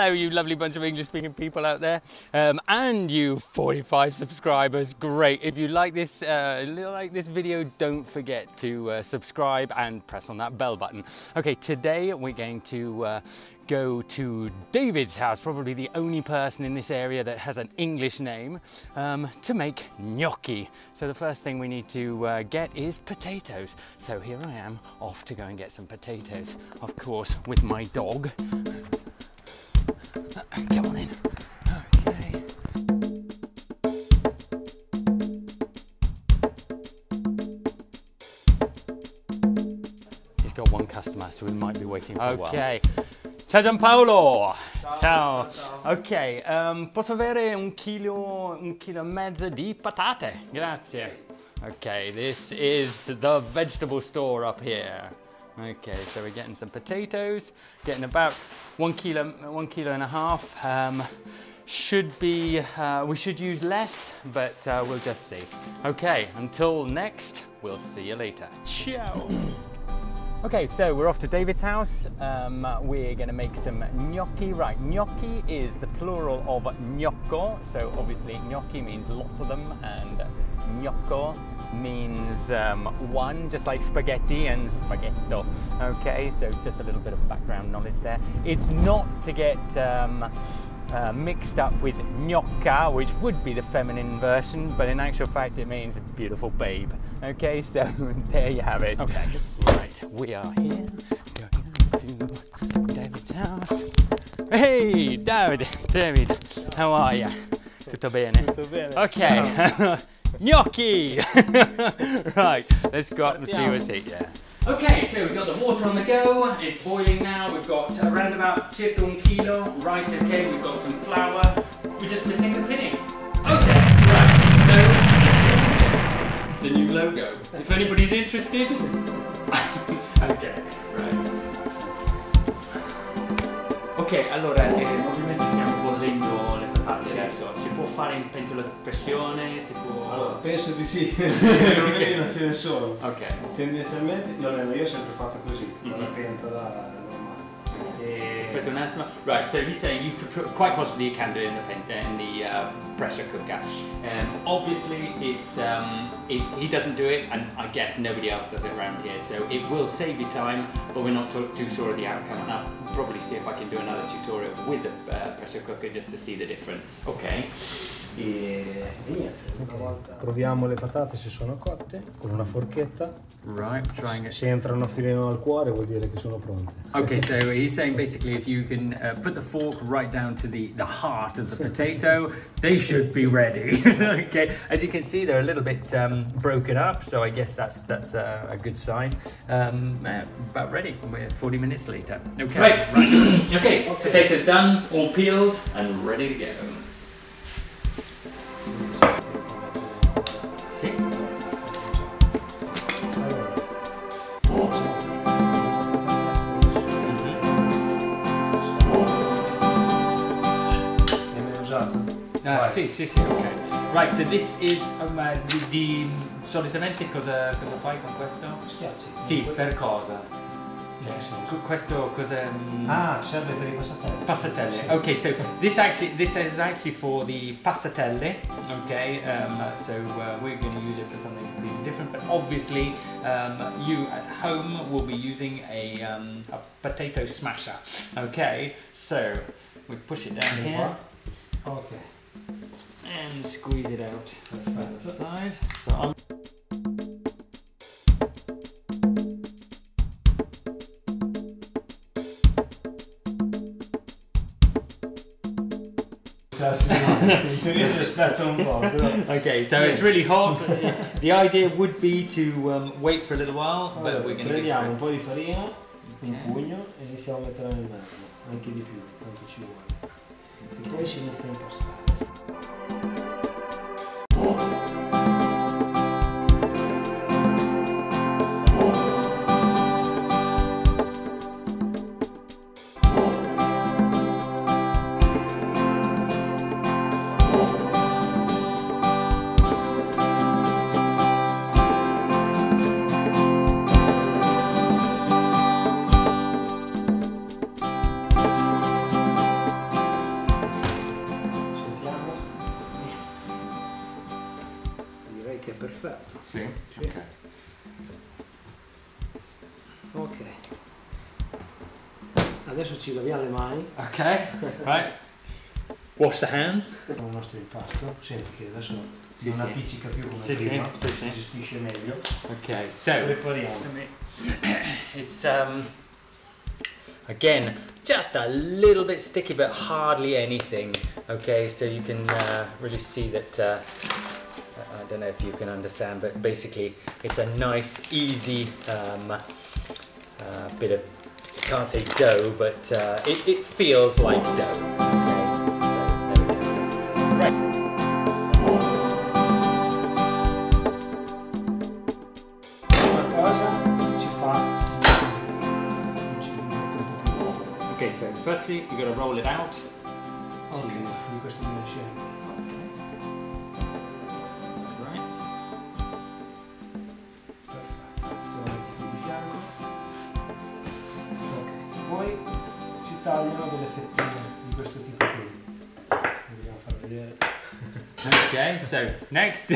Hello, you lovely bunch of English-speaking people out there, and you 45 subscribers. Great! If you like this video, don't forget to subscribe and press on that bell button. Okay, today we're going to go to David's house, probably the only person in this area that has an English name, to make gnocchi. So the first thing we need to get is potatoes. So here I am, off to go and get some potatoes, of course, with my dog. Come on in. Okay. He's got one customer, so we might be waiting for a while. Okay. Ciao Giampaolo! Ciao! Ok, posso avere un chilo e mezzo di patate? Grazie. Okay, this is the vegetable store up here. Okay, so we're getting some potatoes, getting about 1 kilo and a half. Should be, we should use less, but we'll just see. Okay, until next, we'll see you later. Ciao! Okay, so we're off to David's house. We're gonna make some gnocchi. Right, gnocchi is the plural of gnocco. So obviously gnocchi means lots of them, and gnocco means one, just like spaghetti and spaghetto. Okay, so just a little bit of background knowledge there. It's not to get mixed up with gnocca, which would be the feminine version, but in actual fact it means beautiful babe. Okay, so there you have it. Okay, right, we are here, going to David's house. Hey, David, how are you? Tutto bene? Tutto bene. Okay, gnocchi! Right, let's go up and see what's it, yeah. Okay, so we've got the water on the go, it's boiling now, we've got around about circa 1 kilo, right, okay, we've got some flour, we're just missing the pinning. Okay, right, so the new logo, if anybody's interested. Okay, right. Ok, allora, ovviamente stiamo bollendo le patate adesso, si può fare in pentola a pressione, si può... Allora, penso di sì, non ce ne sono. Ok. Tendenzialmente, io ho sempre fatto così, con la pentola normale. Aspetta un attimo. Right, so he's saying you could quite possibly you can do it in the pressure cooker. Obviously, he doesn't do it, and I guess nobody else does it around here. So it will save you time, but we're not too sure of the outcome. And I'll probably see if I can do another tutorial with the pressure cooker just to see the difference. Okay. E niente, una volta proviamo le patate se sono cotte con una forchetta. Right, trying it. Se entrano fino al cuore vuol dire che sono pronte. Okay, so he's saying basically if you can put the fork right down to the heart of the potato, they should be ready. Okay, as you can see they're a little bit broken up, so I guess that's a good sign. About ready. We're 40 minutes later. Okay, right. Okay, potatoes done, all peeled and ready to go. Sì, ok. Right, so this is solitamente cosa fai con questo? Schiacci. Sì, per cosa? Questo cos'è? Ah, serve per I passatelli. Passatelle. Okay, so this is actually for the passatelle. Okay, so we're going to use it for something completely different. But obviously, you at home will be using a potato smasher. Okay, so we push it down here. Okay. And squeeze it out from the side. So okay, so it's really hot. The idea would be to wait for a little while, but we're going to prendiamo un po' di farina, un pugno, e iniziamo a mettere nel mezzo, anche di più, quanto ci vuole. E poi si inizia a impastare. Ok. Adesso ci laviamo le mani. Okay, right. Wash the hands. Con il nostro impasto. Senti che adesso Sì, non sì. appiccica più come Sì, prima. sì, sì, sì. Si gestisce meglio. Okay, so Prepariamo. it's again just a little bit sticky, but hardly anything. Okay, so you can really see that. I don't know if you can understand, but basically it's a nice, easy bit of. Can't say dough, but it feels like dough. Okay, so there we go. Right. Okay, so firstly you got to roll it out. Ok, in questo dimensione. Right. Perfetto. Lo metti qui di fianco. Ok, poi si tagliano delle fettine di questo tipo qui. Dobbiamo far vedere. Okay, so next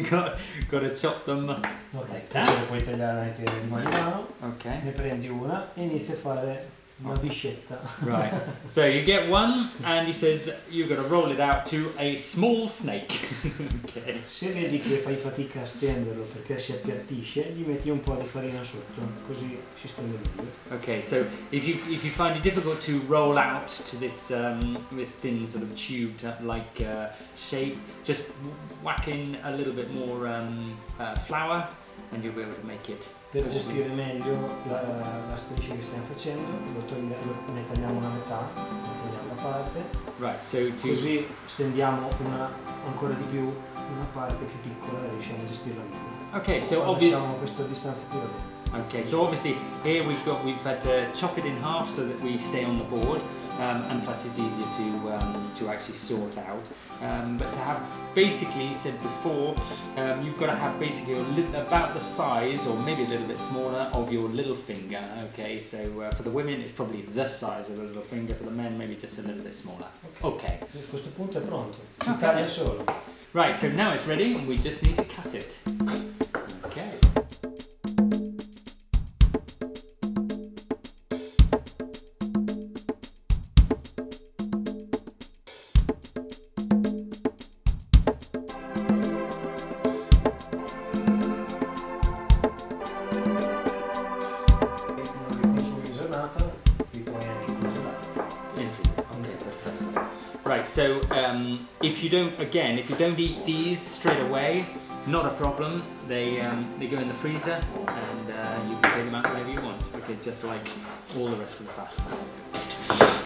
got to chop them. Ok, like poi that. lo puoi tagliare anche di mano in mano. Okay. Ne prendi una e inizi a fare una biscetta. Right. So you get one, and he says you're going to roll it out to a small snake. Okay. Se vedi che fai fatica a stenderlo perché si appiattisce, gli metti un po' di farina sotto, così si stende meglio. Okay. So if you find it difficult to roll out to this this thin sort of tube like shape, just whack in a little bit more flour, and you'll be able to make it. Per gestire meglio la striscia che stiamo facendo, ne tagliamo una metà, ne tagliamo una parte, Right. So così stendiamo ancora di più una parte più piccola e riusciamo a gestirla meglio. Okay. So Poi obviously. lasciamo questa distanza più da bene. Okay, so obviously here we've had to chop it in half so that we stay on the board, and plus it's easier to actually sort out. But to have, basically, said before, you've got to have basically about the size, or maybe a little bit smaller, of your little finger. Okay, so for the women it's probably the size of a little finger. For the men, maybe just a little bit smaller. Okay. A questo punto è pronto, si Ok. taglia solo. Right, so now it's ready, and we just need to cut it. Okay. Right, so if you don't eat these straight away, not a problem. They go in the freezer, and you can take them out whenever you want. Okay, just like all the rest of the pasta.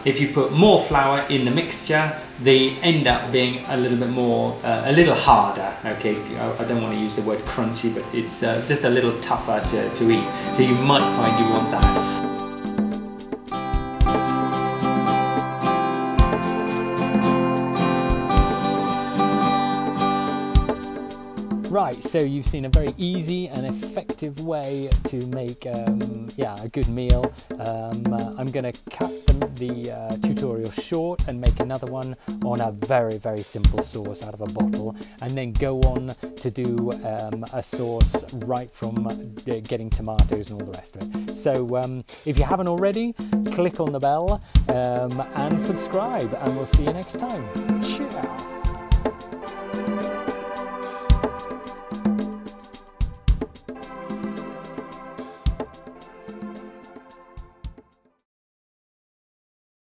If you put more flour in the mixture, they end up being a little bit more, a little harder. Okay, I don't want to use the word crunchy, but it's just a little tougher to eat. So you might find you want that. Right, so you've seen a very easy and effective way to make a good meal. I'm going to cut the tutorial short and make another one on a very, very simple sauce out of a bottle, and then go on to do a sauce right from getting tomatoes and all the rest of it. So if you haven't already, click on the bell and subscribe, and we'll see you next time. Ciao!